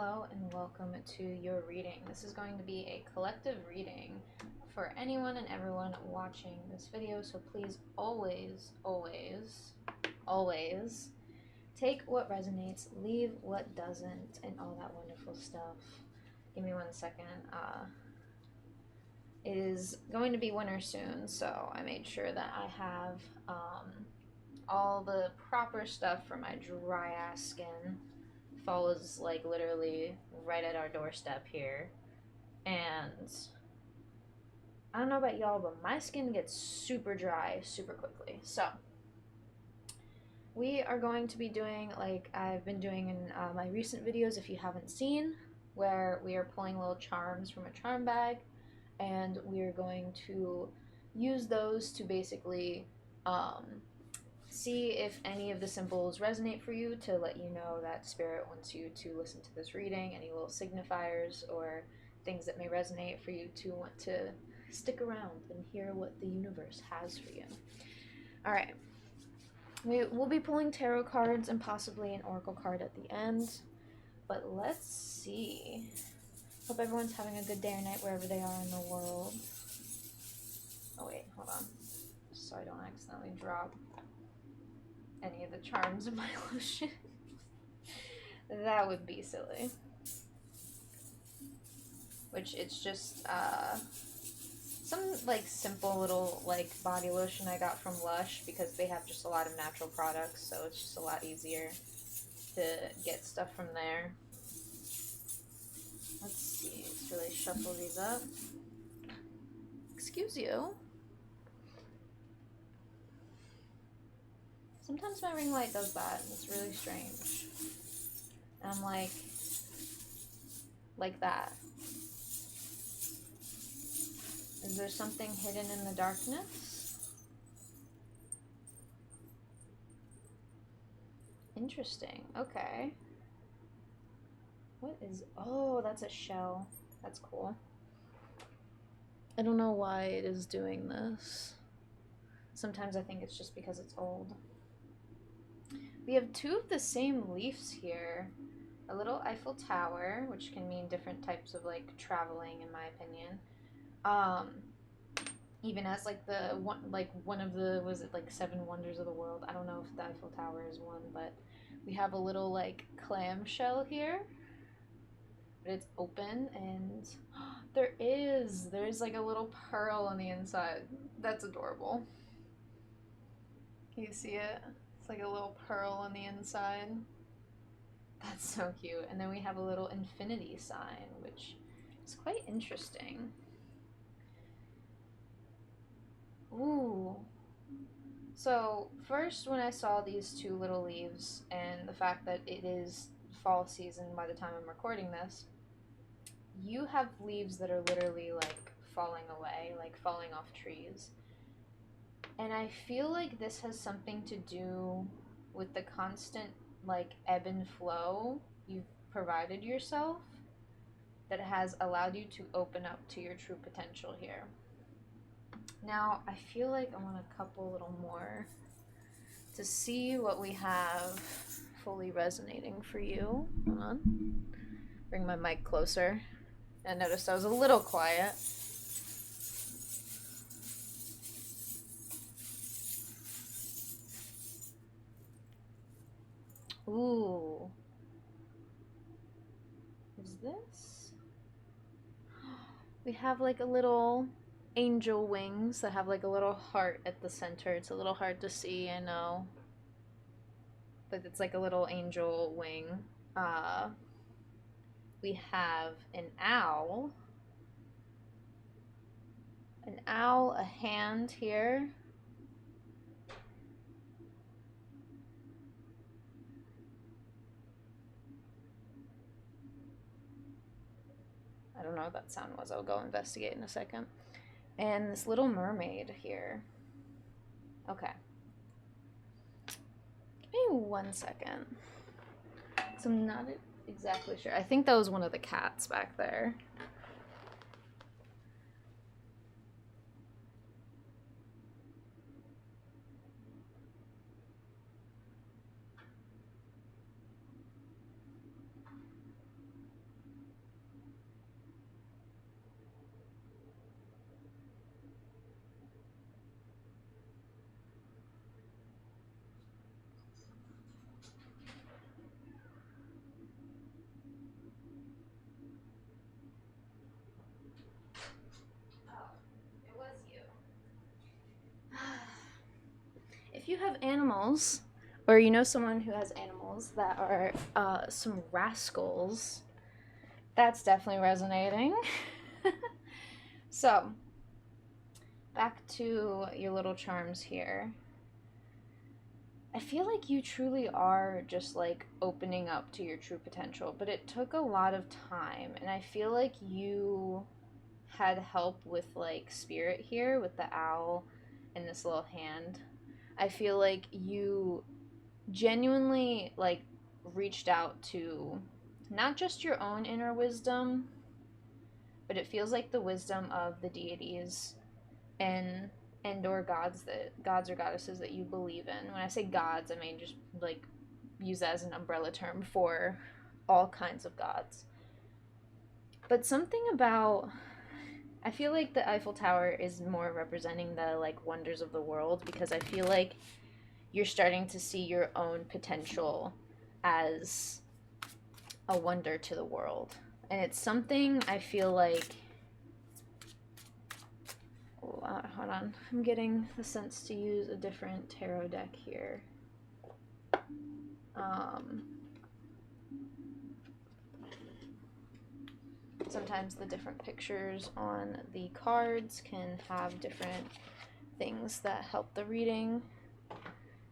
Hello and welcome to your reading. This is going to be a collective reading for anyone and everyone watching this video, so please always, always, always take what resonates, leave what doesn't, and all that wonderful stuff. Give me 1 second. It is going to be winter soon, so I made sure that I have all the proper stuff for my dry ass skin. Fall is like literally right at our doorstep here, and I don't know about y'all, but my skin gets super dry super quickly. So we are going to be doing like I've been doing in my recent videos, if you haven't seen, where we are pulling little charms from a charm bag, and we are going to use those to basically see if any of the symbols resonate for you, to let you know that Spirit wants you to listen to this reading, any little signifiers or things that may resonate for you to want to stick around and hear what the universe has for you. Alright, we will be pulling tarot cards and possibly an oracle card at the end, but let's see. Hope everyone's having a good day or night wherever they are in the world. Oh wait, hold on, so I don't accidentally drop any of the charms in my lotion. That would be silly. Which it's just some like simple little like body lotion I got from Lush, because they have just a lot of natural products, so it's just a lot easier to get stuff from there. Let's see, let's really shuffle these up. Excuse you. Sometimes my ring light does that, and it's really strange. And I'm like that. Is there something hidden in the darkness? Interesting. Okay. What is... Oh, that's a shell. That's cool. I don't know why it is doing this. Sometimes I think it's just because it's old. We have two of the same leaves here. A little Eiffel Tower, which can mean different types of like traveling, in my opinion. Even as like the one of the, was it like 7 wonders of the world? I don't know if the Eiffel Tower is one, but we have a little like clamshell here, but it's open, and there's like a little pearl on the inside. That's adorable. Can you see it? It's like a little pearl on the inside. That's so cute. And then we have a little infinity sign, which is quite interesting. Ooh. So first, when I saw these two little leaves and the fact that it is fall season by the time I'm recording this, you have leaves that are literally like falling away, like falling off trees. And I feel like this has something to do with the constant like ebb and flow you've provided yourself, that has allowed you to open up to your true potential here. Now, I feel like I want a couple little more to see what we have fully resonating for you. Hold on. Bring my mic closer. I noticed I was a little quiet. Ooh. Is this? We have like a little angel wings that have like a little heart at the center. It's a little hard to see, I know. But it's like a little angel wing. We have an owl. An owl, a hand here. I don't know what that sound was. I'll go investigate in a second. And this little mermaid here. Okay. Give me 1 second. So I'm not exactly sure. I think that was one of the cats back there. you have animals, or you know someone who has animals that are some rascals, that's definitely resonating. So, back to your little charms here. I feel like you truly are just like opening up to your true potential, but it took a lot of time, and I feel like you had help with like spirit here with the owl and this little hand. I feel like you genuinely like reached out to not just your own inner wisdom, but it feels like the wisdom of the deities and or gods or goddesses that you believe in. When I say gods, I mean just like use that as an umbrella term for all kinds of gods. But something about, I feel like the Eiffel Tower is more representing the like wonders of the world, because I feel like you're starting to see your own potential as a wonder to the world. And it's something I feel like, hold on, I'm getting the sense to use a different tarot deck here. Sometimes the different pictures on the cards can have different things that help the reading.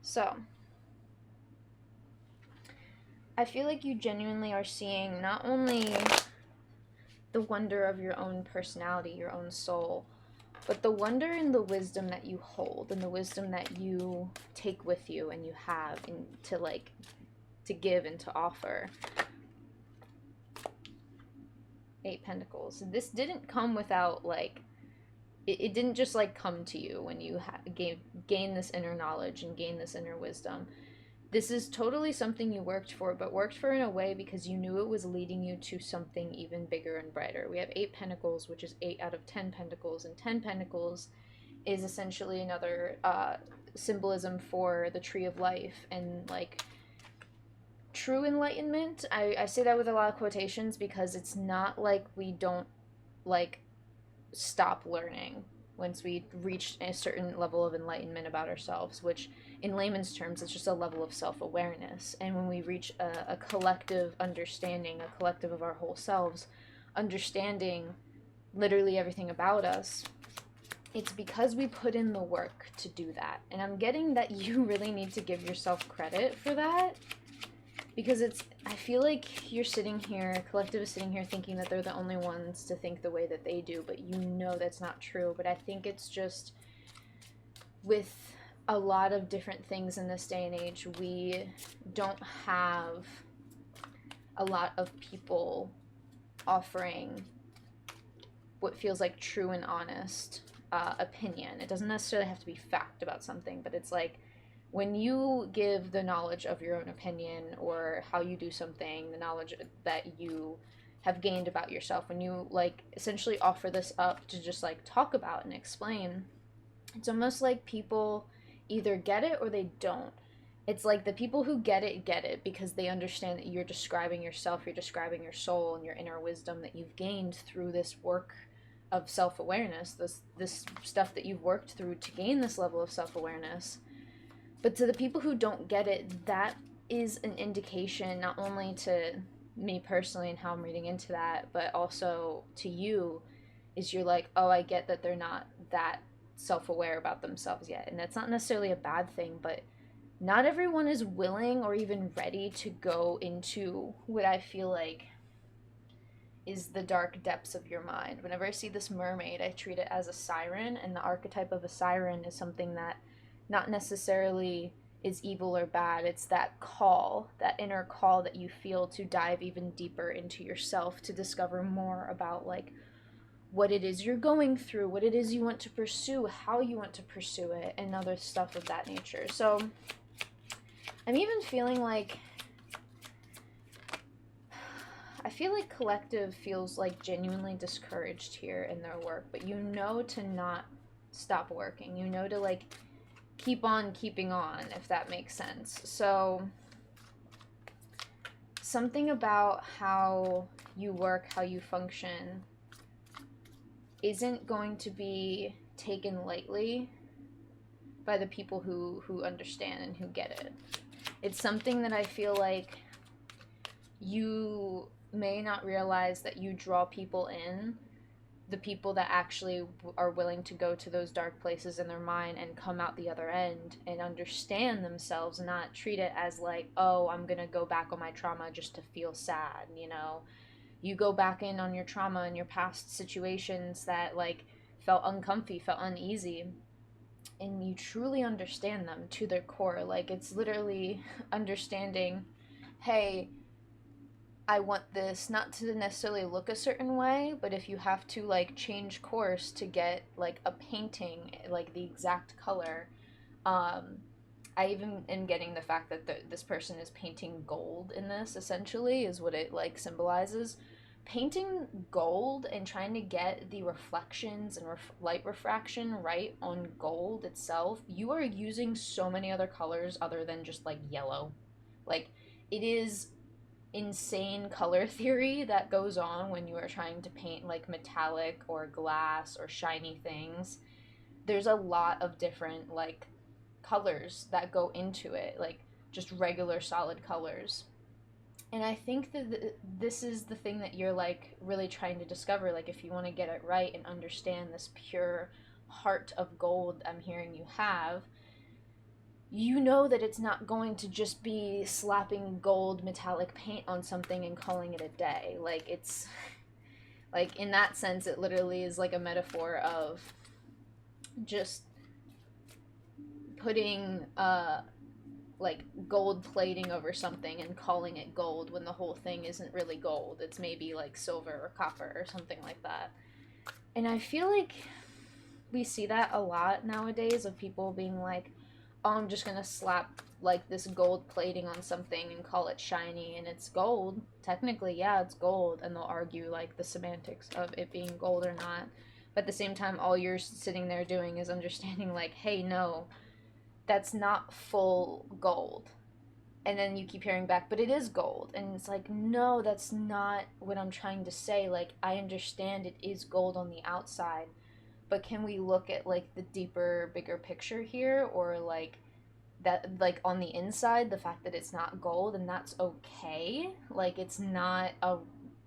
So, I feel like you genuinely are seeing not only the wonder of your own personality, your own soul, but the wonder and the wisdom that you hold and the wisdom that you take with you and you have and to give and to offer. 8 Pentacles. This didn't come without it didn't just come to you when you gain this inner knowledge and gain this inner wisdom. This is totally something you worked for, but worked for in a way because you knew it was leading you to something even bigger and brighter. We have 8 Pentacles, which is 8 out of 10 Pentacles, and 10 Pentacles is essentially another symbolism for the Tree of Life and true enlightenment. I say that with a lot of quotations because it's not like we don't stop learning once we reach a certain level of enlightenment about ourselves, which in layman's terms it's just a level of self-awareness. And when we reach a collective understanding, a collective of our whole selves, understanding literally everything about us, it's because we put in the work to do that. And I'm getting that you really need to give yourself credit for that, because I feel like you're sitting here, collective is sitting here thinking that they're the only ones to think the way that they do, but you know that's not true. But I think it's just with a lot of different things in this day and age, we don't have a lot of people offering what feels like true and honest opinion. It doesn't necessarily have to be fact about something, but it's like, when you give the knowledge of your own opinion or how you do something, the knowledge that you have gained about yourself, when you essentially offer this up to just talk about and explain, it's almost like people either get it or they don't. It's like the people who get it because they understand that you're describing yourself, you're describing your soul and your inner wisdom that you've gained through this work of self-awareness, this stuff that you've worked through to gain this level of self-awareness. But to the people who don't get it, that is an indication not only to me personally and how I'm reading into that, but also to you, is you're like, oh, I get that they're not that self-aware about themselves yet. And that's not necessarily a bad thing, but not everyone is willing or even ready to go into what I feel like is the dark depths of your mind. Whenever I see this mermaid, I treat it as a siren, and the archetype of a siren is something that not necessarily is evil or bad. It's that call, that inner call that you feel to dive even deeper into yourself, to discover more about what it is you're going through, what it is you want to pursue, how you want to pursue it, and other stuff of that nature. So I'm even feeling I feel like collective feels genuinely discouraged here in their work, but you know to not stop working. You know to keep on keeping on, if that makes sense. So something about how you work, how you function, isn't going to be taken lightly. by the people who understand and who get it. It's something that I feel like you may not realize that you draw people in, the people that actually are willing to go to those dark places in their mind and come out the other end and understand themselves, not treat it as like, oh, I'm gonna go back on my trauma just to feel sad, you know. You go back in on your trauma and your past situations that like felt uncomfy, felt uneasy, and you truly understand them to their core. Like, it's literally understanding, hey, I want this not to necessarily look a certain way, but if you have to like change course to get like a painting like the exact color, um I even am getting the fact that this person is painting gold in this, essentially is what it like symbolizes. Painting gold and trying to get the reflections and light refraction right on gold itself, you are using so many other colors other than just like yellow. Like, it is insane color theory that goes on when you are trying to paint like metallic or glass or shiny things. There's a lot of different like colors that go into it, like just regular solid colors. And I think that this is the thing that you're like really trying to discover. Like, if you want to get it right and understand this pure heart of gold I'm hearing you have, you know that it's not going to just be slapping gold metallic paint on something and calling it a day. Like, it's like, in that sense, it literally is like a metaphor of just putting like gold plating over something and calling it gold when the whole thing isn't really gold. It's maybe like silver or copper or something like that. And I feel like we see that a lot nowadays, of people being like, oh, I'm just gonna slap like this gold plating on something and call it shiny and it's gold. Technically, yeah, it's gold, and they'll argue like the semantics of it being gold or not. But at the same time, all you're sitting there doing is understanding like, hey, no, that's not full gold. And then you keep hearing back, but it is gold. And it's like, no, that's not what I'm trying to say. Like, I understand it is gold on the outside, but can we look at like the deeper, bigger picture here? Or like that, like on the inside, the fact that it's not gold, and that's okay. Like, it's not a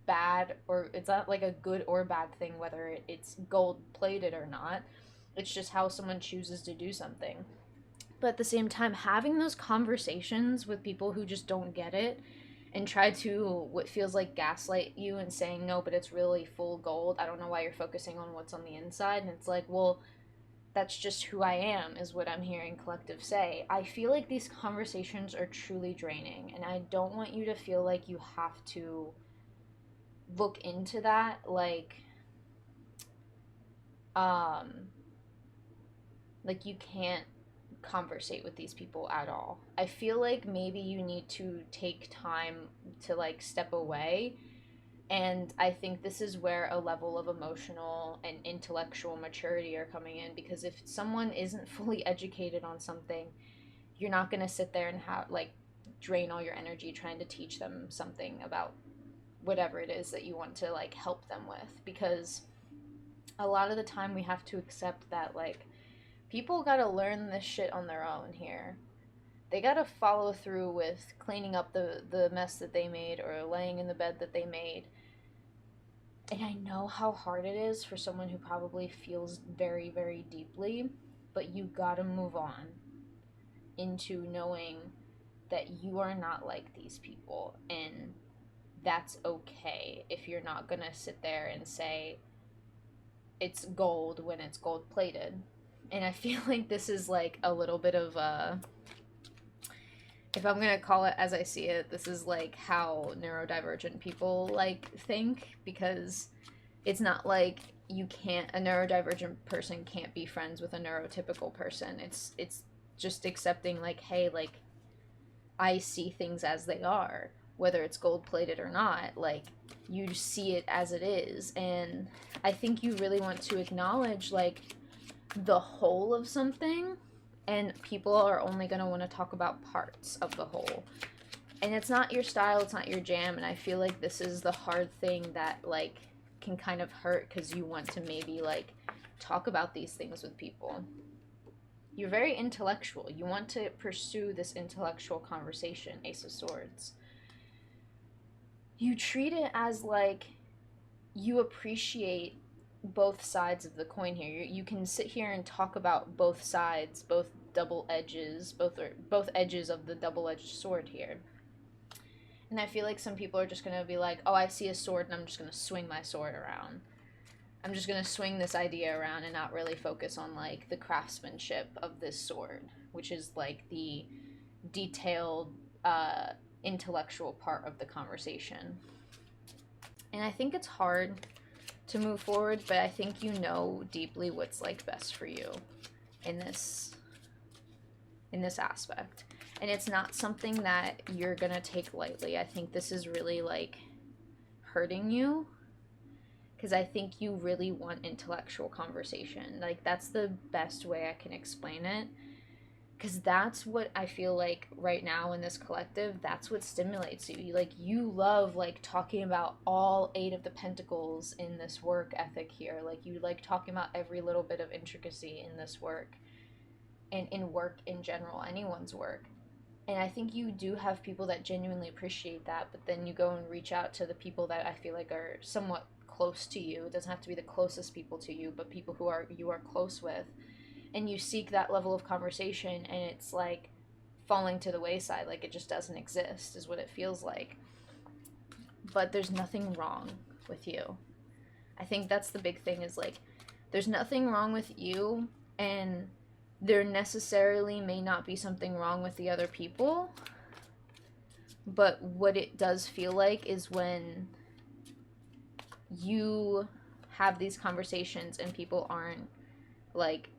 bad, or it's not like a good or bad thing whether it's gold plated or not. It's just how someone chooses to do something. But at the same time, having those conversations with people who just don't get it and try to what feels like gaslight you and saying, no, but it's really full gold, I don't know why you're focusing on what's on the inside. And it's like, well, that's just who I am, is what I'm hearing Collective say. I feel like these conversations are truly draining, and I don't want you to feel like you have to look into that um like you can't conversate with these people at all. I feel like maybe you need to take time to like step away. And I think this is where a level of emotional and intellectual maturity are coming in, because if someone isn't fully educated on something, you're not going to sit there and have like drain all your energy trying to teach them something about whatever it is that you want to like help them with, because a lot of the time we have to accept that like people got to learn this shit on their own here. They got to follow through with cleaning up the mess that they made, or laying in the bed that they made. And I know how hard it is for someone who probably feels very, very deeply, but you got to move on into knowing that you are not like these people, and that's okay if you're not going to sit there and say it's gold when it's gold plated. And I feel like this is like a little bit of a, if I'm gonna call it as I see it, this is like how neurodivergent people like think, because it's not like you can't, a neurodivergent person can't be friends with a neurotypical person. It's just accepting like, hey, like I see things as they are, whether it's gold plated or not. Like, you see it as it is. And I think you really want to acknowledge like the whole of something, and people are only going to want to talk about parts of the whole. And it's not your style, it's not your jam. And I feel like this is the hard thing that like can kind of hurt, because you want to maybe like talk about these things with people. You're very intellectual. You want to pursue this intellectual conversation, Ace of Swords. You treat it as like you appreciate both sides of the coin here. You can sit here and talk about both sides, both double edges, both edges of the double-edged sword here. And I feel like some people are just going to be like, "Oh, I see a sword and I'm just going to swing my sword around. I'm just going to swing this idea around and not really focus on like the craftsmanship of this sword, which is like the detailed intellectual part of the conversation." And I think it's hard to move forward, but I think you know deeply what's like best for you in this aspect. And it's not something that you're gonna take lightly. I think this is really like hurting you because I think you really want intellectual conversation. Like, that's the best way I can explain it, because that's what I feel like right now in this collective, that's what stimulates you. Like, you love like talking about all 8 of the pentacles in this work ethic here. Like, you like talking about every little bit of intricacy in this work and in work in general, anyone's work. And I think you do have people that genuinely appreciate that, but then you go and reach out to the people that I feel like are somewhat close to you. It doesn't have to be the closest people to you, but people who are you are close with, and you seek that level of conversation, and it's like falling to the wayside. Like, it just doesn't exist is what it feels like. But there's nothing wrong with you. I think that's the big thing, is like, there's nothing wrong with you, and there necessarily may not be something wrong with the other people, but what it does feel like is when you have these conversations and people aren't like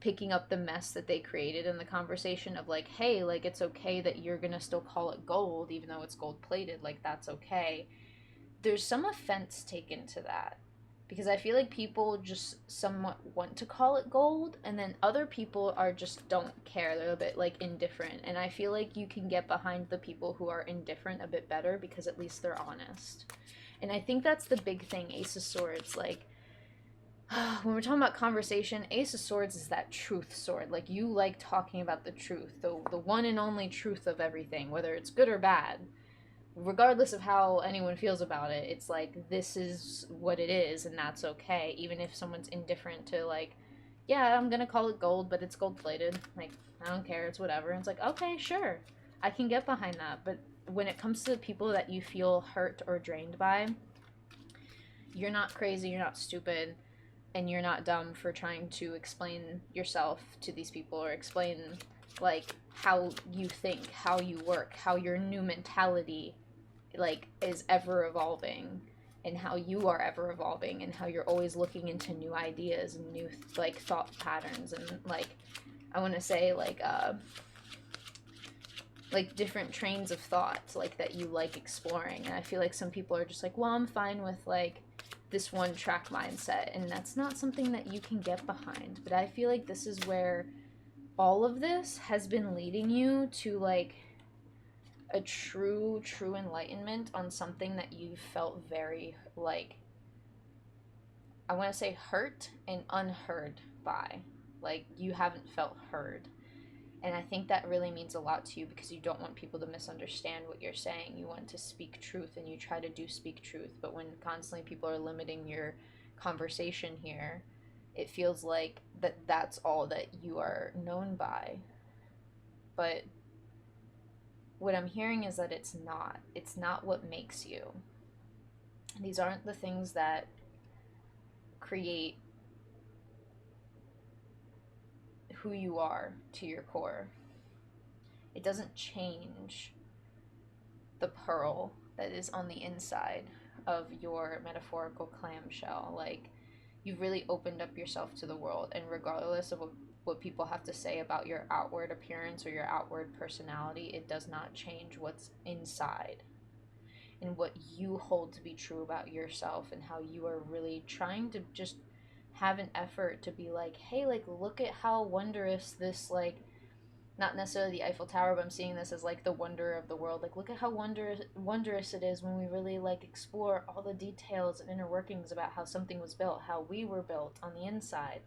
picking up the mess that they created in the conversation of like, hey, like, it's okay that you're gonna still call it gold even though it's gold plated, like, that's okay. There's some offense taken to that, because I feel like people just somewhat want to call it gold, and then other people are just don't care. They're a bit like indifferent, and I feel like you can get behind the people who are indifferent a bit better, because at least they're honest. And I think that's the big thing, Ace of Swords. Like, when we're talking about conversation, Ace of Swords is that truth sword. Like, you like talking about the truth, the one and only truth of everything, whether it's good or bad. Regardless of how anyone feels about it, it's like, this is what it is, and that's okay. Even if someone's indifferent to, like, yeah, I'm gonna call it gold, but it's gold plated. Like, I don't care, it's whatever. And it's like, okay, sure, I can get behind that. But when it comes to the people that you feel hurt or drained by, you're not crazy, you're not stupid, and you're not dumb for trying to explain yourself to these people, or explain like how you think, how you work, how your new mentality like is ever evolving, and how you are ever evolving, and how you're always looking into new ideas and new like thought patterns, and like, I want to say like different trains of thought like that you like exploring. And I feel like some people are just like, well, I'm fine with like this one track mindset, and that's not something that you can get behind. But I feel like this is where all of this has been leading you to like a true enlightenment on something that you felt very like, I want to say hurt and unheard by. Like, you haven't felt heard. And I think that really means a lot to you, because you don't want people to misunderstand what you're saying. You want to speak truth, and you try to do speak truth. But when constantly people are limiting your conversation here, it feels like that's all that you are known by. But what I'm hearing is that it's not. It's not what makes you. These aren't the things that create who you are to your core. It doesn't change the pearl that is on the inside of your metaphorical clamshell. Like, you've really opened up yourself to the world, and regardless of what people have to say about your outward appearance or your outward personality, it does not change what's inside and what you hold to be true about yourself, and how you are really trying to just have an effort to be like, hey, like, look at how wondrous this, like, not necessarily the Eiffel Tower, but I'm seeing this as like the wonder of the world. Like, look at how wondrous it is when we really like explore all the details and inner workings about how something was built, how we were built on the inside.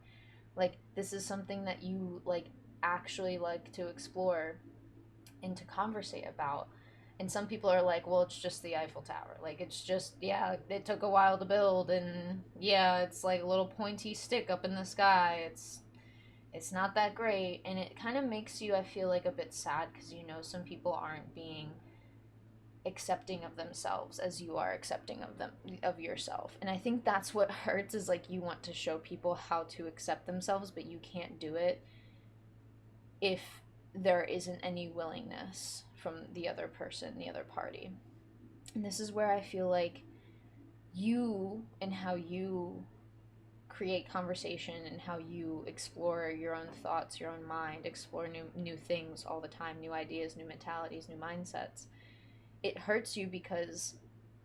Like, this is something that you, like, actually like to explore and to conversate about. And some people are like, well, it's just the Eiffel Tower. Like, it's just, yeah, it took a while to build, and yeah, it's like a little pointy stick up in the sky. It's not that great, and it kind of makes you, I feel like, a bit sad, because you know some people aren't being accepting of themselves as you are accepting of them, of yourself. And I think that's what hurts, is like you want to show people how to accept themselves, but you can't do it if there isn't any willingness from the other person, the other party. And this is where I feel like you, and how you create conversation, and how you explore your own thoughts, your own mind, explore new things all the time, new ideas, new mentalities, new mindsets. It hurts you because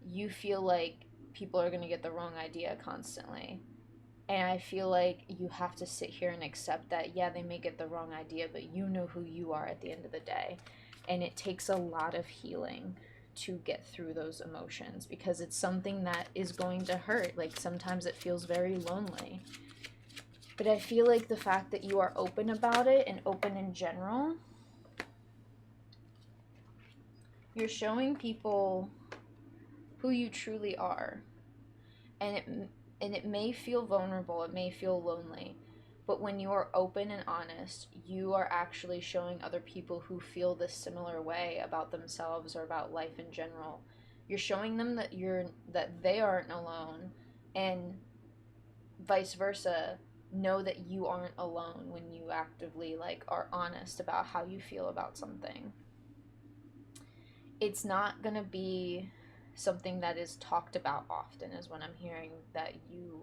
you feel like people are going to get the wrong idea constantly. And I feel like you have to sit here and accept that, yeah, they may get the wrong idea, but you know who you are at the end of the day. And it takes a lot of healing to get through those emotions, because it's something that is going to hurt. Like, sometimes it feels very lonely. But I feel like the fact that you are open about it, and open in general, you're showing people who you truly are. And it may feel vulnerable, it may feel lonely, but when you are open and honest, you are actually showing other people who feel this similar way about themselves or about life in general. You're showing them that they aren't alone, and vice versa, know that you aren't alone when you actively, like, are honest about how you feel about something. It's not going to be something that is talked about often, is what I'm hearing that you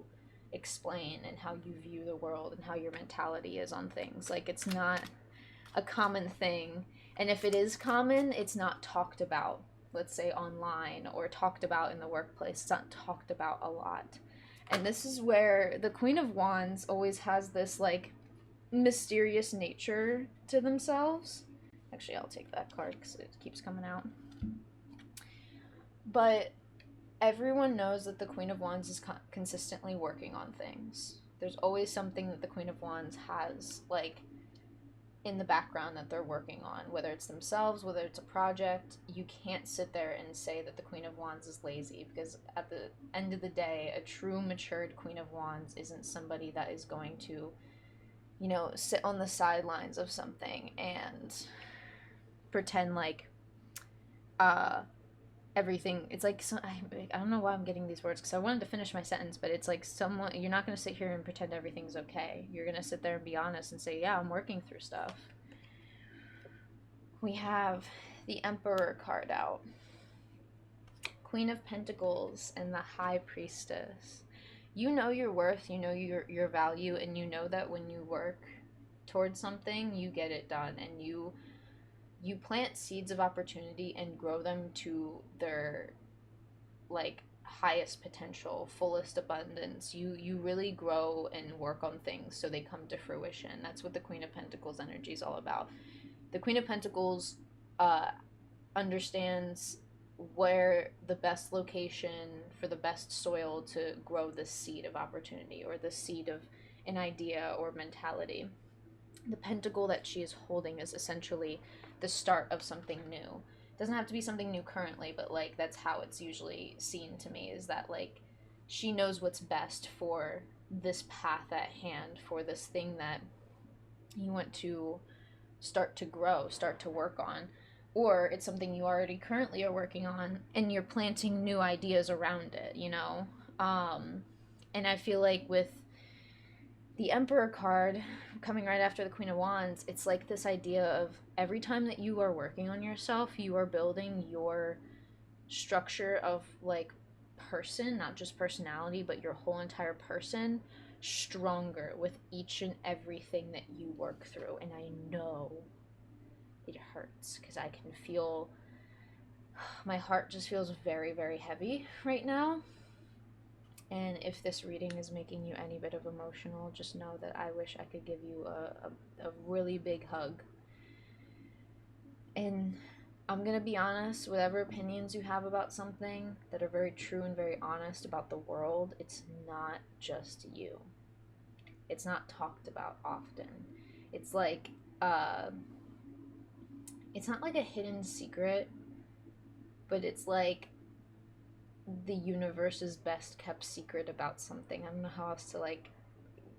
explain, and how you view the world, and how your mentality is on things. Like, it's not a common thing. And if it is common, it's not talked about, let's say online, or talked about in the workplace. It's not talked about a lot. And this is where the Queen of Wands always has this, like, mysterious nature to themselves. Actually, I'll take that card because it keeps coming out. But everyone knows that the Queen of Wands is consistently working on things. There's always something that the Queen of Wands has, like, in the background that they're working on, whether it's themselves, whether it's a project. You can't sit there and say that the Queen of Wands is lazy, because at the end of the day, a true matured Queen of Wands isn't somebody that is going to, you know, sit on the sidelines of something and pretend like everything. It's like, I don't know why I'm getting these words, because I wanted to finish my sentence, but it's like, someone, you're not going to sit here and pretend everything's okay. You're going to sit there and be honest and say, yeah, I'm working through stuff. We have the Emperor card out, Queen of Pentacles, and the High Priestess. You know your worth, you know your value, and you know that when you work towards something, you get it done, and you plant seeds of opportunity and grow them to their, like, highest potential, fullest abundance. You really grow and work on things so they come to fruition. That's what the Queen of Pentacles energy is all about. The Queen of Pentacles understands where the best location for the best soil to grow the seed of opportunity, or the seed of an idea or mentality. The pentacle that she is holding is essentially the start of something new. It doesn't have to be something new currently, but, like, that's how it's usually seen to me, is that, like, she knows what's best for this path at hand, for this thing that you want to start to grow, start to work on. Or it's something you already currently are working on, and you're planting new ideas around it, you know? And I feel like with the Emperor card coming right after the Queen of Wands, it's like this idea of every time that you are working on yourself, you are building your structure of, like, person, not just personality, but your whole entire person, stronger with each and everything that you work through. And I know it hurts, because I can feel my heart just feels very, very heavy right now. And if this reading is making you any bit of emotional, just know that I wish I could give you a really big hug. And I'm going to be honest, whatever opinions you have about something that are very true and very honest about the world, it's not just you. it's not talked about often. It's like uh it's not like a hidden secret, but it's like the universe's best kept secret about something. I don't know how else to like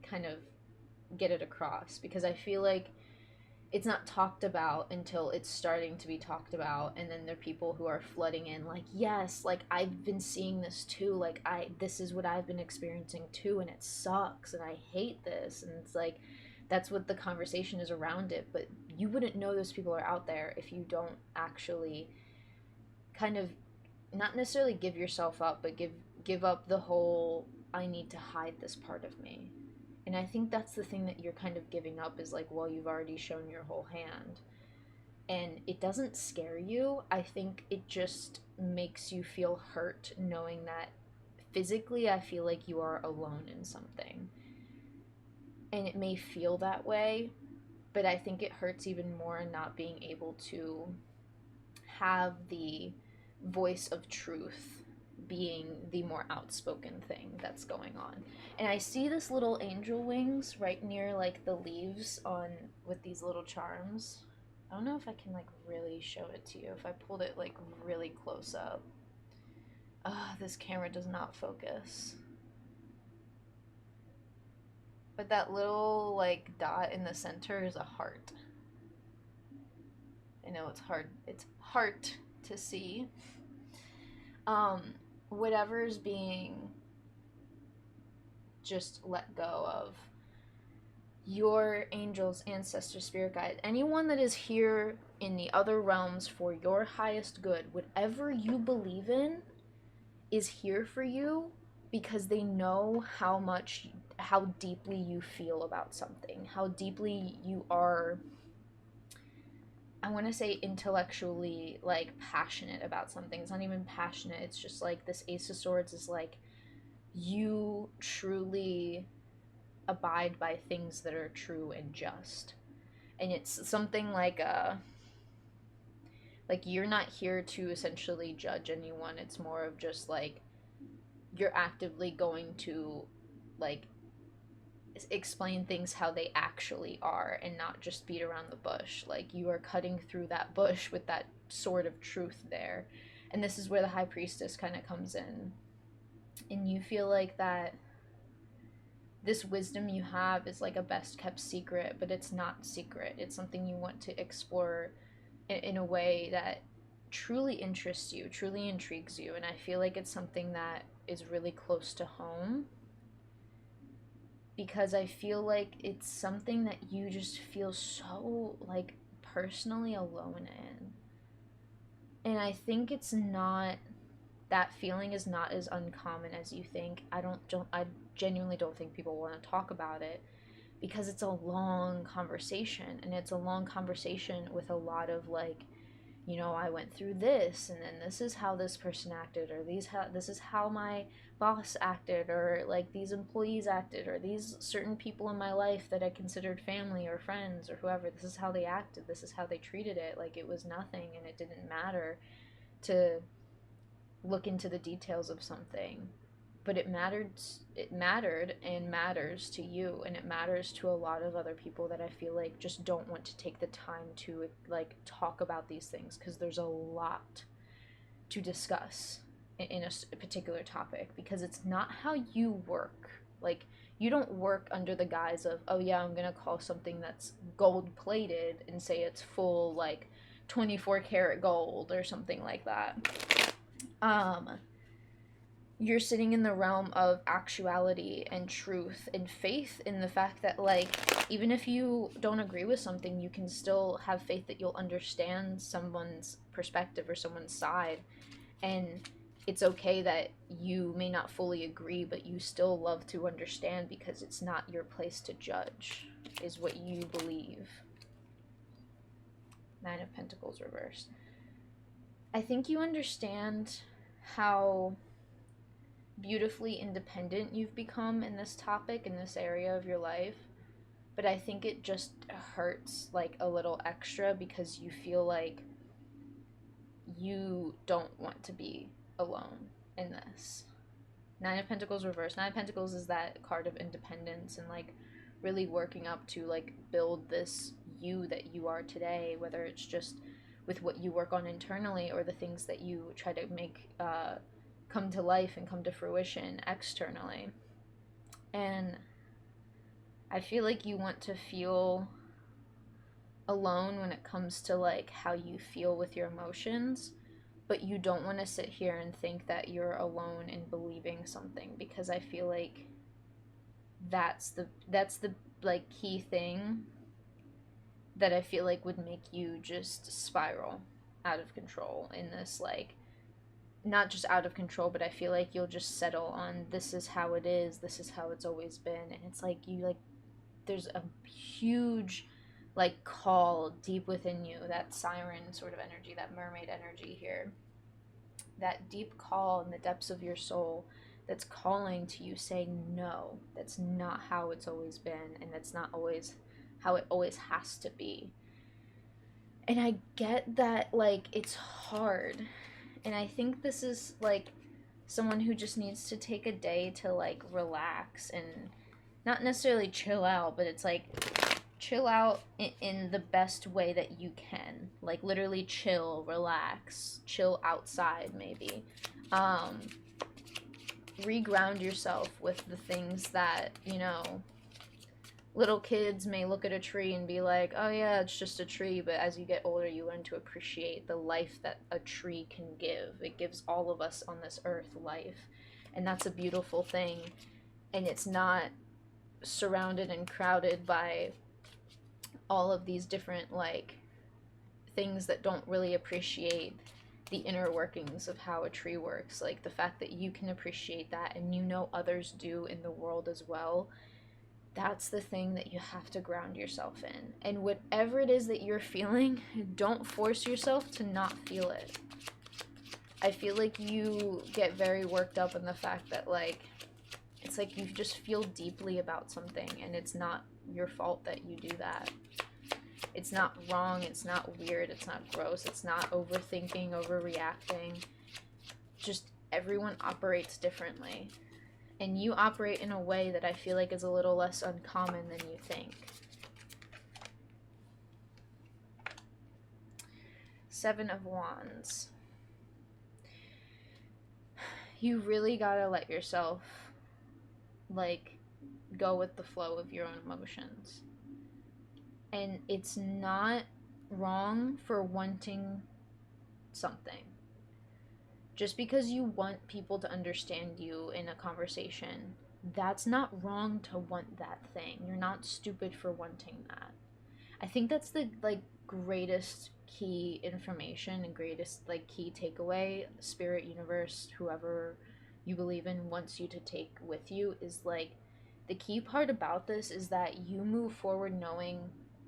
kind of get it across, because I feel like it's not talked about until it's starting to be talked about, and then there are people who are flooding in like, yes, like I've been seeing this too, like I this is what I've been experiencing too, and it sucks and I hate this. And it's like that's what the conversation is around it. But you wouldn't know those people are out there if you don't actually kind of, not necessarily give yourself up, but give up the whole I need to hide this part of me. And I think that's the thing that you're kind of giving up, is like, well, you've already shown your whole hand. And it doesn't scare you. I think it just makes you feel hurt knowing that physically I feel like you are alone in something. And it may feel that way, but I think it hurts even more in not being able to have the voice of truth being the more outspoken thing that's going on. And I see this little angel wings right near like the leaves on with these little charms. I don't know if I can like really show it to you if I pulled it like really close up. This camera does not focus. But that little like dot in the center is a heart. I know it's hard to see. um Whatever's being just let go of, your angels, ancestors, spirit guide, anyone that is here in the other realms for your highest good, whatever you believe in is here for you, because they know how deeply you feel about something, how deeply you are, I want to say intellectually like passionate about something. It's not even passionate, it's just like this Ace of Swords is like you truly abide by things that are true and just. And it's something like you're not here to essentially judge anyone. It's more of just like you're actively going to like explain things how they actually are and not just beat around the bush. Like you are cutting through that bush with that sword of truth there. And this is where the high priestess kind of comes in. And you feel like that this wisdom you have is like a best kept secret, but it's not secret. It's something you want to explore in a way that truly interests you, truly intrigues you. And I feel like it's something that is really close to home, because I feel like it's something that you just feel so like personally alone in. And I think it's not, that feeling is not as uncommon as you think. I genuinely don't think people want to talk about it, because it's a long conversation, and it's a long conversation with a lot of like, you know, I went through this, and then this is how this person acted, or this is how my boss acted, or like these employees acted, or these certain people in my life that I considered family or friends or whoever, this is how they acted, this is how they treated it, like it was nothing and it didn't matter to look into the details of something. But it mattered and matters to you, and it matters to a lot of other people that I feel like just don't want to take the time to like talk about these things, because there's a lot to discuss in a particular topic, because it's not how you work. Like you don't work under the guise of, oh yeah, I'm gonna call something that's gold plated and say it's full like 24 karat gold or something like that. um you're sitting in the realm of actuality and truth and faith in the fact that like even if you don't agree with something, you can still have faith that you'll understand someone's perspective or someone's side. And it's okay that you may not fully agree, but you still love to understand, because it's not your place to judge, is what you believe. Nine of Pentacles reversed. I think you understand how beautifully independent you've become in this topic, in this area of your life. But I think it just hurts like a little extra, because you feel like you don't want to be alone in this. Nine of Pentacles reversed. Nine of Pentacles is that card of independence and like really working up to like build this you that you are today, whether it's just with what you work on internally or the things that you try to make come to life and come to fruition externally. And I feel like you want to feel alone when it comes to like how you feel with your emotions, but you don't want to sit here and think that you're alone in believing something, because I feel like that's the like key thing that I feel like would make you just spiral out of control in this, like, not just out of control, but I feel like you'll just settle on this is how it is, this is how it's always been. And it's like you like there's a huge like call deep within you, that siren sort of energy, that mermaid energy here, that deep call in the depths of your soul that's calling to you, saying no, that's not how it's always been, and that's not always how it always has to be. And I get that, like, it's hard, and I think this is like someone who just needs to take a day to like relax and not necessarily chill out, but it's like chill out in the best way that you can, like literally chill, relax, chill outside maybe, um reground yourself with the things that, you know, little kids may look at a tree and be like, oh yeah, it's just a tree, but as you get older you learn to appreciate the life that a tree can give. It gives all of us on this earth life, and that's a beautiful thing. And it's not surrounded and crowded by all of these different like things that don't really appreciate the inner workings of how a tree works. Like the fact that you can appreciate that, and you know others do in the world as well, that's the thing that you have to ground yourself in. And whatever it is that you're feeling, don't force yourself to not feel it. I feel like you get very worked up in the fact that like it's like you just feel deeply about something, and it's not your fault that you do that. It's not wrong, it's not weird, it's not gross, it's not overthinking, overreacting. Just everyone operates differently. And you operate in a way that I feel like is a little less uncommon than you think. Seven of Wands. You really gotta let yourself, like, go with the flow of your own emotions. And it's not wrong for wanting something. Just because you want people to understand you in a conversation, that's not wrong to want that thing. You're not stupid for wanting that. I think that's the like greatest key information and greatest like key takeaway spirit, universe, whoever you believe in wants you to take with you, is like the key part about this is that you move forward knowing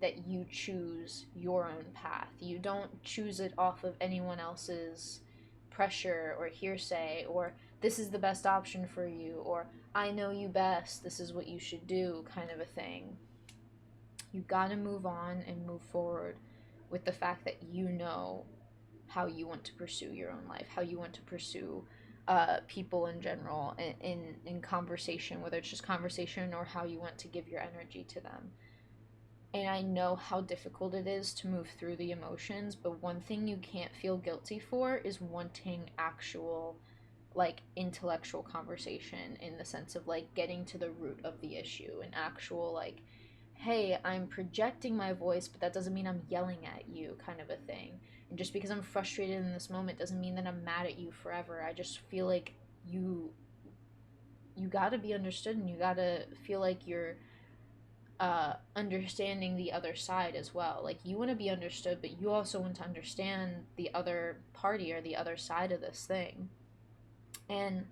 that you choose your own path. You don't choose it off of anyone else's pressure or hearsay, or this is the best option for you, or I know you best, this is what you should do, kind of a thing. You gotta move on and move forward with the fact that you know how you want to pursue your own life, how you want to pursue people in general, in conversation, whether it's just conversation or how you want to give your energy to them. And I know how difficult it is to move through the emotions, but one thing you can't feel guilty for is wanting actual, like, intellectual conversation, in the sense of, like, getting to the root of the issue, an actual, like, hey, I'm projecting my voice, but that doesn't mean I'm yelling at you, kind of a thing. And just because I'm frustrated in this moment doesn't mean that I'm mad at you forever. I just feel like you gotta be understood, and you gotta feel like you're understanding the other side as well. Like, you want to be understood, but you also want to understand the other party or the other side of this thing. And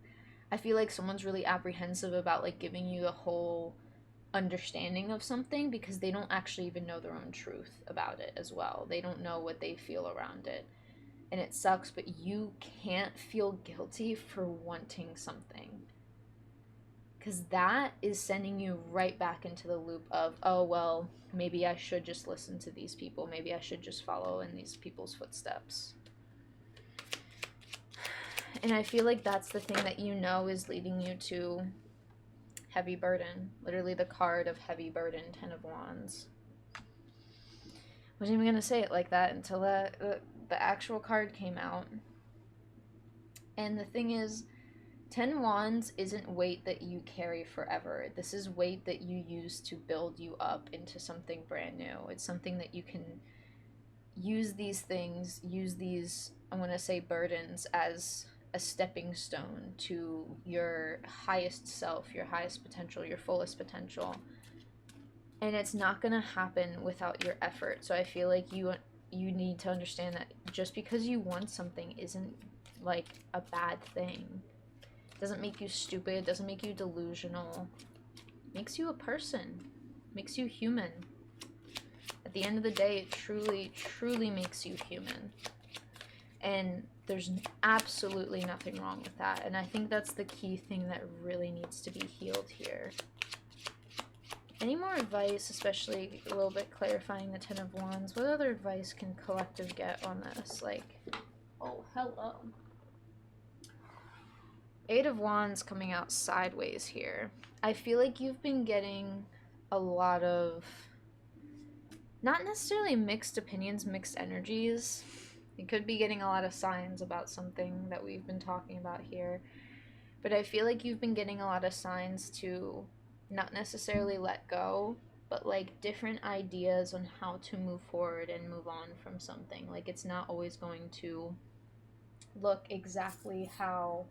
I feel like someone's really apprehensive about like giving you the whole understanding of something, because they don't actually even know their own truth about it as well. They don't know what they feel around it. And it sucks, but you can't feel guilty for wanting something, because that is sending you right back into the loop of, oh, well, maybe I should just listen to these people. Maybe I should just follow in these people's footsteps. And I feel like that's the thing that you know is leading you to heavy burden. Literally the card of heavy burden, 10 of Wands. Wasn't even going to say it like that until the actual card came out. And the thing is, 10 Wands isn't weight that you carry forever. This is weight that you use to build you up into something brand new. It's something that you can use these things, use these, I want to say, burdens as a stepping stone to your highest self, your highest potential, your fullest potential. And it's not going to happen without your effort. So I feel like you need to understand that just because you want something isn't like a bad thing. It doesn't make you stupid, it doesn't make you delusional. It makes you a person, it makes you human. At the end of the day, it truly, truly makes you human. And there's absolutely nothing wrong with that. And I think that's the key thing that really needs to be healed here. Any more advice, especially a little bit clarifying the 10 of Wands? What other advice can collective get on this? Like, oh, hello. 8 of Wands coming out sideways here. I feel like you've been getting a lot of, not necessarily mixed opinions, mixed energies. You could be getting a lot of signs about something that we've been talking about here. But I feel like you've been getting a lot of signs to not necessarily let go, but like different ideas on how to move forward and move on from something. Like it's not always going to look exactly how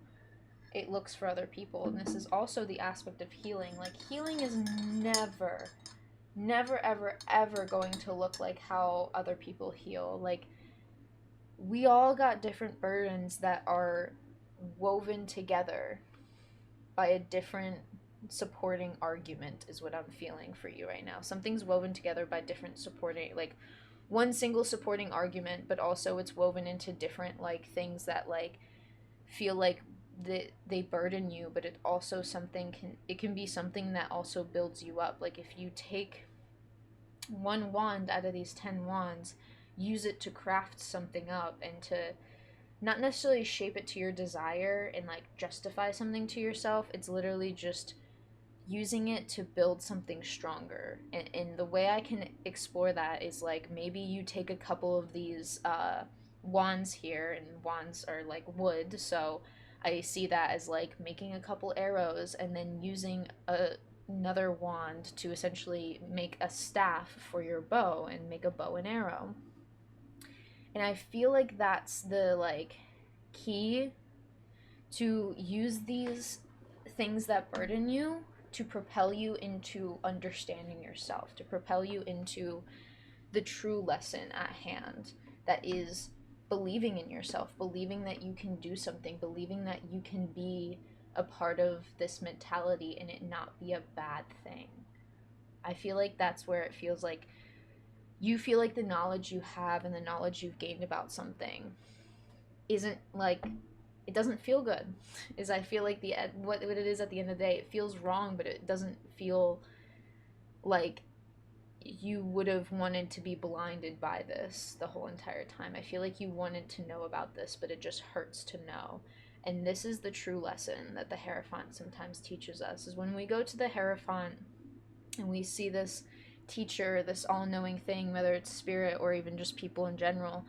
it looks for other people. And this is also the aspect of healing. Like healing is never ever ever going to look like how other people heal. Like we all got different burdens that are woven together by a different supporting argument is what I'm feeling for you right now. Something's woven together by different supporting, like one single supporting argument, but also it's woven into different like things that like feel like they burden you, but it also it can be something that also builds you up. Like if you take one wand out of these 10 wands, use it to craft something up and to not necessarily shape it to your desire and like justify something to yourself. It's literally just using it to build something stronger. And the way I can explore that is like maybe you take a couple of these wands here, and wands are like wood, so I see that as like making a couple arrows and then using another wand to essentially make a staff for your bow and make a bow and arrow. And I feel like that's the like key, to use these things that burden you to propel you into understanding yourself, to propel you into the true lesson at hand, that is believing in yourself, believing that you can do something, believing that you can be a part of this mentality and it not be a bad thing. I feel like that's where it feels like you feel like the knowledge you have and the knowledge you've gained about something isn't like, it doesn't feel good. Is I feel like what it is at the end of the day, it feels wrong, but it doesn't feel like you would have wanted to be blinded by this the whole entire time. I feel like you wanted to know about this, but it just hurts to know. And this is the true lesson that the Hierophant sometimes teaches us, is when we go to the Hierophant and we see this teacher, this all-knowing thing, whether it's spirit or even just people in general,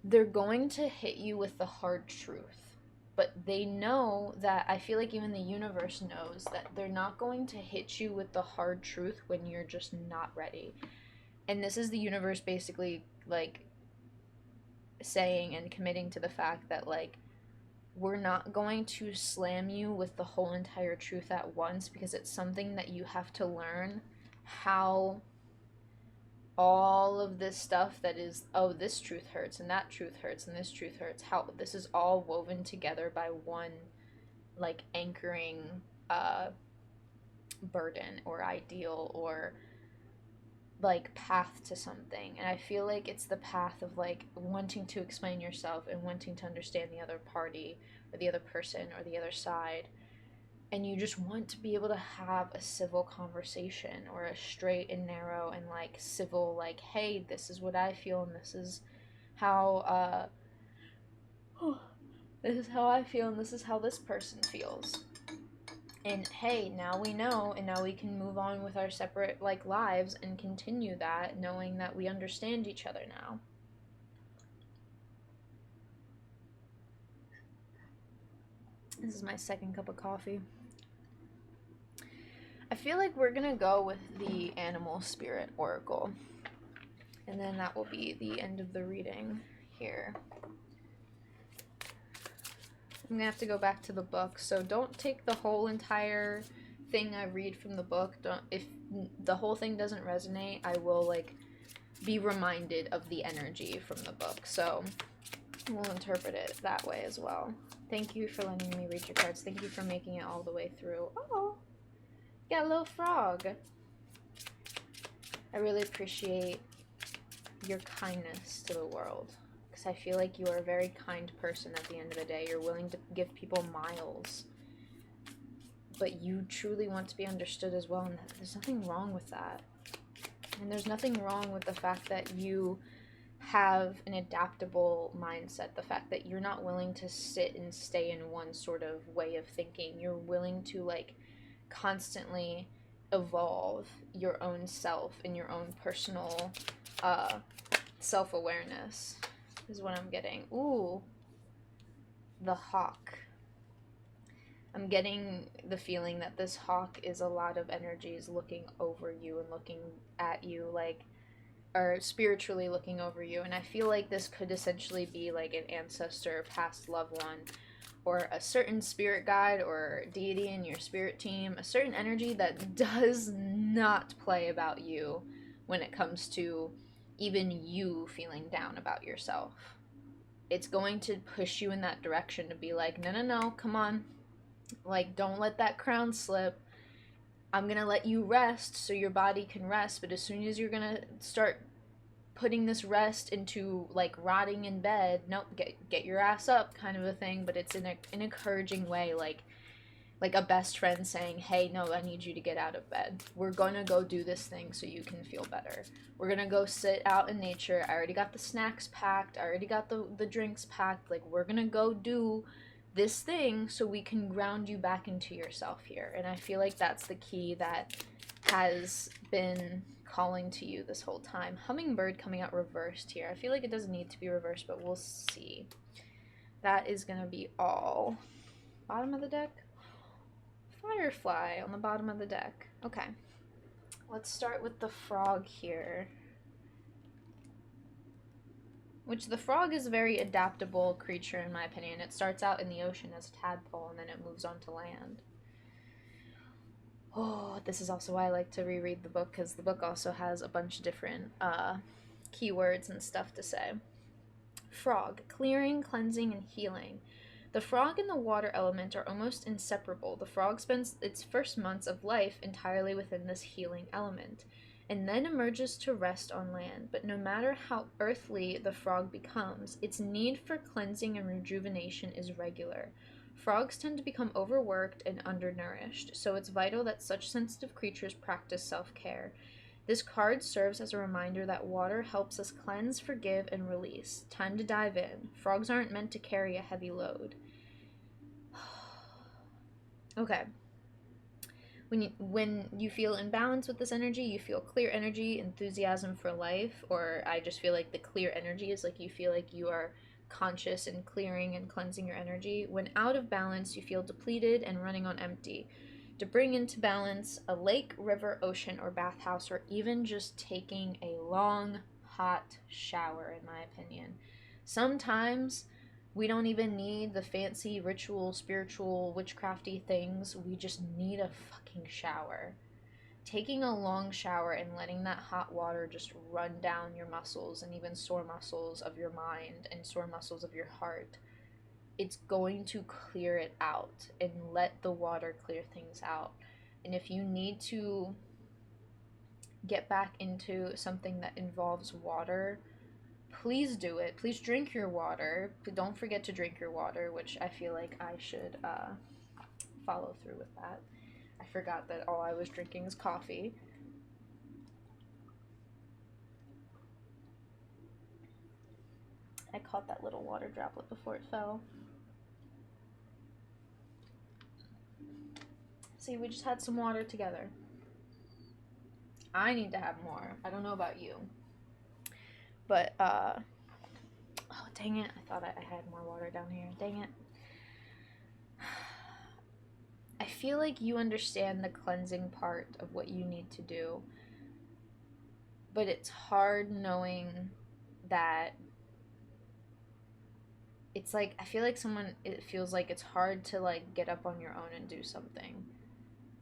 they're going to hit you with the hard truth. But they know that, I feel like even the universe knows that they're not going to hit you with the hard truth when you're just not ready. And this is the universe basically like saying and committing to the fact that like we're not going to slam you with the whole entire truth at once, because it's something that you have to learn how all of this stuff that is, oh, this truth hurts and that truth hurts and this truth hurts, how this is all woven together by one like anchoring burden or ideal or like path to something. And I feel like it's the path of like wanting to explain yourself and wanting to understand the other party or the other person or the other side, and you just want to be able to have a civil conversation, or a straight and narrow and like civil, like, hey, this is what I feel and this is how this is how I feel and this is how this person feels. And hey, now we know, and now we can move on with our separate like lives and continue that, knowing that we understand each other now. This is my second cup of coffee. I feel like we're gonna go with the Animal Spirit Oracle, and then that will be the end of the reading here. I'm gonna have to go back to the book, so don't take the whole entire thing I read from the book. Don't, if the whole thing doesn't resonate, I will like be reminded of the energy from the book, so we'll interpret it that way as well. Thank you for letting me read your cards. Thank you for making it all the way through. Oh, got a little frog. I really appreciate your kindness to the world, because I feel like you are a very kind person at the end of the day. You're willing to give people miles, but you truly want to be understood as well, and there's nothing wrong with that. And there's nothing wrong with the fact that you have an adaptable mindset, the fact that you're not willing to sit and stay in one sort of way of thinking. You're willing to like constantly evolve your own self and your own personal self-awareness is what I'm getting. Ooh, the hawk. I'm getting the feeling that this hawk is a lot of energies looking over you and looking at you, like, or spiritually looking over you. And I feel like this could essentially be like an ancestor, past loved one, or a certain spirit guide or deity in your spirit team, a certain energy that does not play about you when it comes to even you feeling down about yourself. It's going to push you in that direction to be like, no, no, no, come on. Like, don't let that crown slip. I'm going to let you rest so your body can rest. But as soon as you're going to start putting this rest into like rotting in bed, nope, get your ass up kind of a thing. But it's in an encouraging way, like a best friend saying, hey, no, I need you to get out of bed. We're gonna go do this thing so you can feel better. We're gonna go sit out in nature. I already got the snacks packed. I already got the drinks packed. Like, we're gonna go do this thing so we can ground you back into yourself here. And I feel like that's the key that has been calling to you this whole time. Hummingbird coming out reversed here. I feel like it doesn't need to be reversed, but we'll see. That is gonna be all. Bottom of the deck? Firefly on the bottom of the deck. Okay. Let's start with the frog here. Which the frog is a very adaptable creature in my opinion. It starts out in the ocean as a tadpole and then it moves on to land. Oh, this is also why I like to reread the book, because the book also has a bunch of different keywords and stuff to say. Frog, clearing, cleansing, and healing. The frog and the water element are almost inseparable. The frog spends its first months of life entirely within this healing element, and then emerges to rest on land. But no matter how earthly the frog becomes, its need for cleansing and rejuvenation is regular. Frogs tend to become overworked and undernourished, so it's vital that such sensitive creatures practice self-care. This card serves as a reminder that water helps us cleanse, forgive, and release. Time to dive in. Frogs aren't meant to carry a heavy load. Okay. When you feel in balance with this energy, you feel clear energy, enthusiasm for life, or I just feel like the clear energy is like you feel like you are conscious and clearing and cleansing your energy. When out of balance, you feel depleted and running on empty. To bring into balance, a lake, river, ocean, or bathhouse, or even just taking a long, hot shower, in my opinion. Sometimes we don't even need the fancy ritual, spiritual, witchcrafty things. We just need a fucking shower. Taking a long shower and letting that hot water just run down your muscles and even sore muscles of your mind and sore muscles of your heart, it's going to clear it out and let the water clear things out. And if you need to get back into something that involves water, please do it. Please drink your water. Don't forget to drink your water, which I feel like I should follow through with that. I forgot that all I was drinking is coffee. I caught that little water droplet before it fell. See, we just had some water together. I need to have more. I don't know about you. But, oh, dang it. I thought I had more water down here. Dang it. I feel like you understand the cleansing part of what you need to do. But it's hard knowing that it's like, I feel like it feels like it's hard to like get up on your own and do something.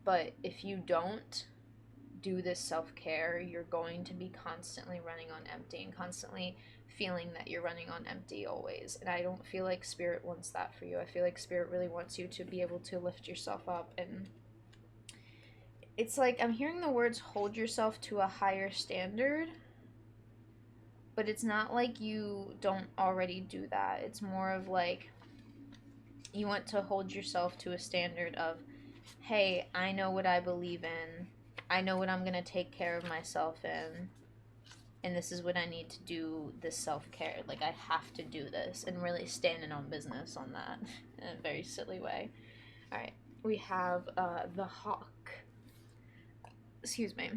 But if you don't do this self-care, you're going to be constantly running on empty and constantly feeling that you're running on empty always. And I don't feel like Spirit wants that for you. I feel like Spirit really wants you to be able to lift yourself up. And it's like I'm hearing the words hold yourself to a higher standard, but it's not like you don't already do that. It's more of like you want to hold yourself to a standard of, hey, I know what I believe in. I know what I'm going to take care of myself in. And this is what I need to do, this self-care. Like, I have to do this. And really standing on business on that in a very silly way. All right. We have the hawk. Excuse me.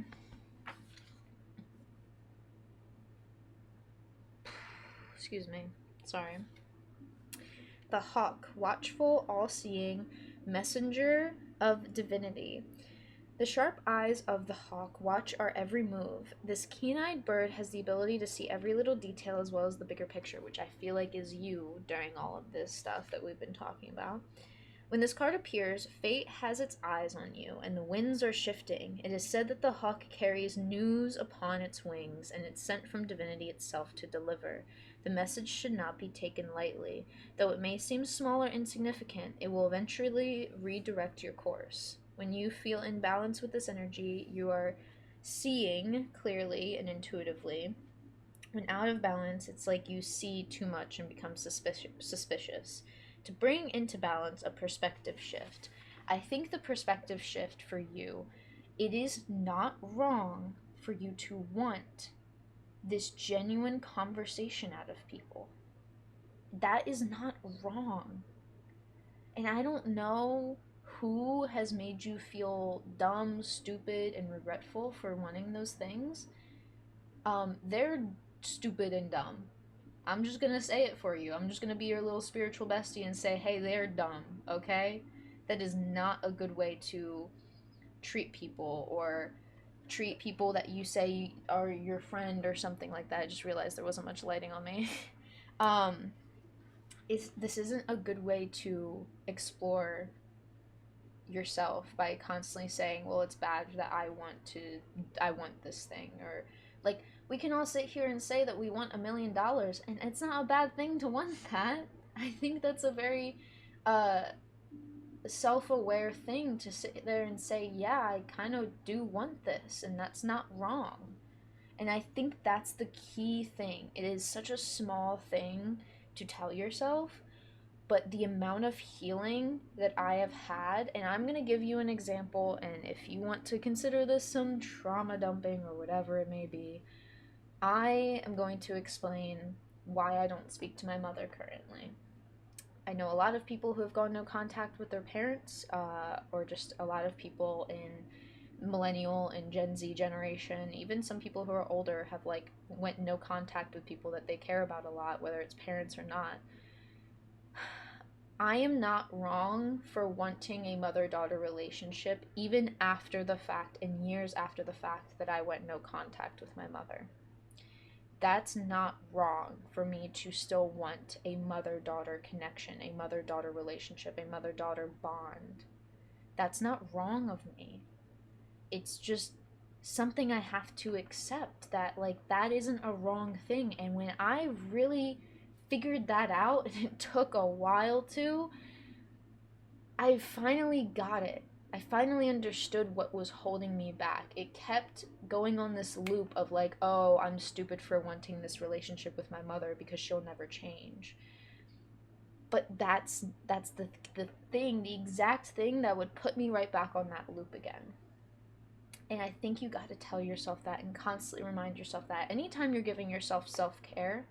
Excuse me. Sorry. The hawk, watchful, all-seeing, messenger of divinity. The sharp eyes of the hawk watch our every move. This keen-eyed bird has the ability to see every little detail as well as the bigger picture, which I feel like is you during all of this stuff that we've been talking about. When this card appears, fate has its eyes on you, and the winds are shifting. It is said that the hawk carries news upon its wings, and it's sent from divinity itself to deliver. The message should not be taken lightly. Though it may seem small or insignificant, it will eventually redirect your course. When you feel in balance with this energy, you are seeing clearly and intuitively. When out of balance, it's like you see too much and become suspicious. To bring into balance a perspective shift. I think the perspective shift for you, it is not wrong for you to want this genuine conversation out of people. That is not wrong. And I don't know who has made you feel dumb, stupid, and regretful for wanting those things. They're stupid and dumb. I'm just gonna say it for you. I'm just gonna be your little spiritual bestie and say, hey, they're dumb, okay? That is not a good way to treat people or treat people that you say are your friend or something like that. I just realized there wasn't much lighting on me. This isn't a good way to explore yourself by constantly saying, well, it's bad that I want this thing, or like we can all sit here and say that we want $1 million, and it's not a bad thing to want that. I think that's a very self-aware thing to sit there and say, yeah, I kind of do want this, and that's not wrong. And I think that's the key thing. It is such a small thing to tell yourself, but the amount of healing that I have had, and I'm going to give you an example, and if you want to consider this some trauma dumping or whatever it may be, I am going to explain why I don't speak to my mother currently. I know a lot of people who have gone no contact with their parents, or just a lot of people in millennial and Gen Z generation, even some people who are older have like went no contact with people that they care about a lot, whether it's parents or not. I am not wrong for wanting a mother-daughter relationship even after the fact and years after the fact that I went no contact with my mother. That's not wrong for me to still want a mother-daughter connection, a mother-daughter relationship, a mother-daughter bond. That's not wrong of me. It's just something I have to accept, that like that isn't a wrong thing. And when I really figured that out, and it took a while to, I finally got it. I finally understood what was holding me back. It kept going on this loop of like, oh, I'm stupid for wanting this relationship with my mother because she'll never change. But that's the thing, the exact thing that would put me right back on that loop again. And I think you got to tell yourself that and constantly remind yourself that anytime you're giving yourself self-care,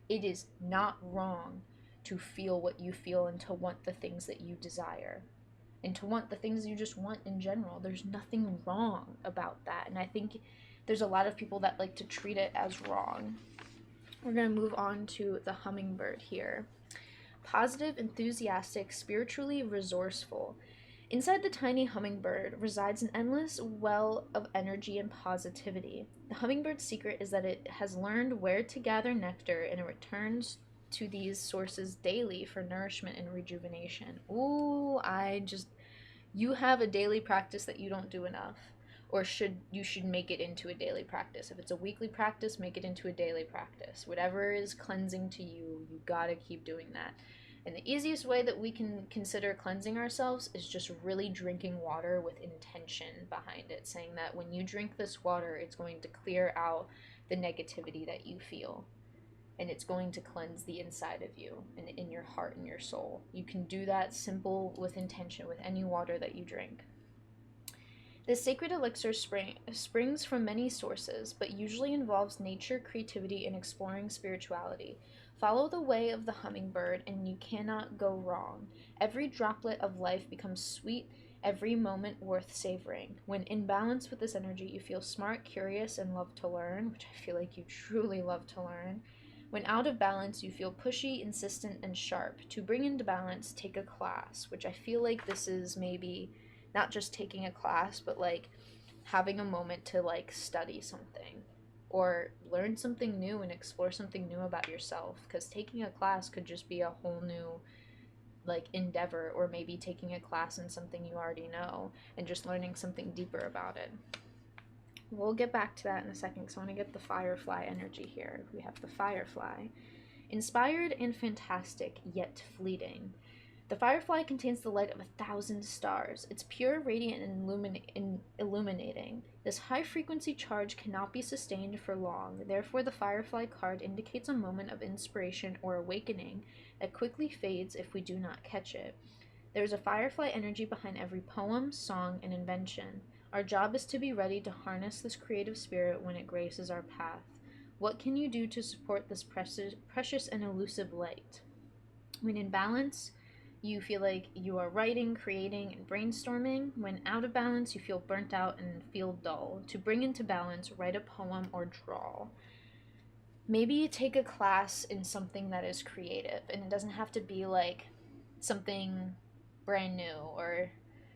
it is not wrong to feel what you feel and to want the things that you desire. and to want the things you just want in general. There's nothing wrong about that. And I think there's a lot of people that like to treat it as wrong. We're going to move on to the hummingbird here. Positive, enthusiastic, spiritually resourceful. Inside the tiny hummingbird resides an endless well of energy and positivity. The hummingbird's secret is that it has learned where to gather nectar, and it returns to these sources daily for nourishment and rejuvenation. Ooh, you have a daily practice that you don't do enough, or you should make it into a daily practice. If it's a weekly practice, make it into a daily practice. Whatever is cleansing to you, you gotta keep doing that. And the easiest way that we can consider cleansing ourselves is just really drinking water with intention behind it, saying that when you drink this water, it's going to clear out the negativity that you feel. And it's going to cleanse the inside of you and in your heart and your soul. You can do that simple with intention with any water that you drink. This sacred elixir springs from many sources, but usually involves nature, creativity, and exploring spirituality. Follow the way of the hummingbird, and you cannot go wrong. Every droplet of life becomes sweet, every moment worth savoring. When in balance with this energy, you feel smart, curious, and love to learn, which I feel like you truly love to learn. When out of balance, you feel pushy, insistent, and sharp. To bring into balance, take a class, which I feel like this is maybe not just taking a class, but like having a moment to like study something or learn something new and explore something new about yourself, because taking a class could just be a whole new like endeavor, or maybe taking a class in something you already know and just learning something deeper about it. We'll get back to that in a second, because I want to get the firefly energy here. We have the firefly. Inspired and fantastic, yet fleeting. The firefly contains the light of 1,000 stars. It's pure, radiant, and illuminating. This high-frequency charge cannot be sustained for long. Therefore, the firefly card indicates a moment of inspiration or awakening that quickly fades if we do not catch it. There is a firefly energy behind every poem, song, and invention. Our job is to be ready to harness this creative spirit when it graces our path. What can you do to support this precious and elusive light? When in balance, you feel like you are writing, creating, and brainstorming. When out of balance, you feel burnt out and feel dull. To bring into balance, write a poem or draw. Maybe you take a class in something that is creative, and it doesn't have to be like something brand new or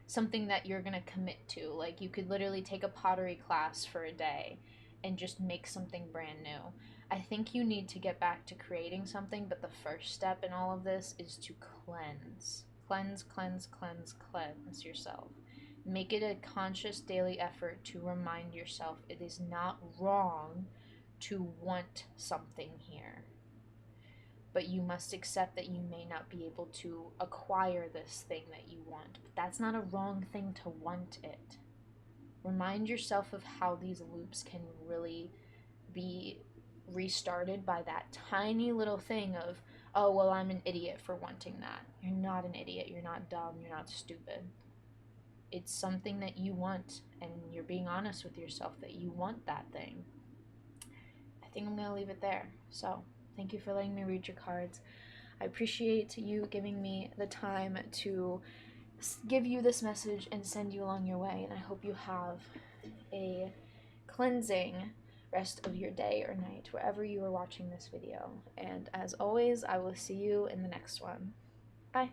something that you're going to commit to. Like, you could literally take a pottery class for a day and just make something brand new. I think you need to get back to creating something, but the first step in all of this is to cleanse. Cleanse yourself. Make it a conscious daily effort to remind yourself it is not wrong to want something here. But you must accept that you may not be able to acquire this thing that you want. But that's not a wrong thing to want it. Remind yourself of how these loops can really be restarted by that tiny little thing of, oh, well, I'm an idiot for wanting that. You're not an idiot. You're not dumb. You're not stupid. It's something that you want, and you're being honest with yourself that you want that thing. I think I'm going to leave it there. So, thank you for letting me read your cards. I appreciate you giving me the time to give you this message and send you along your way, and I hope you have a cleansing rest of your day or night wherever you are watching this video. And as always, I will see you in the next one. Bye.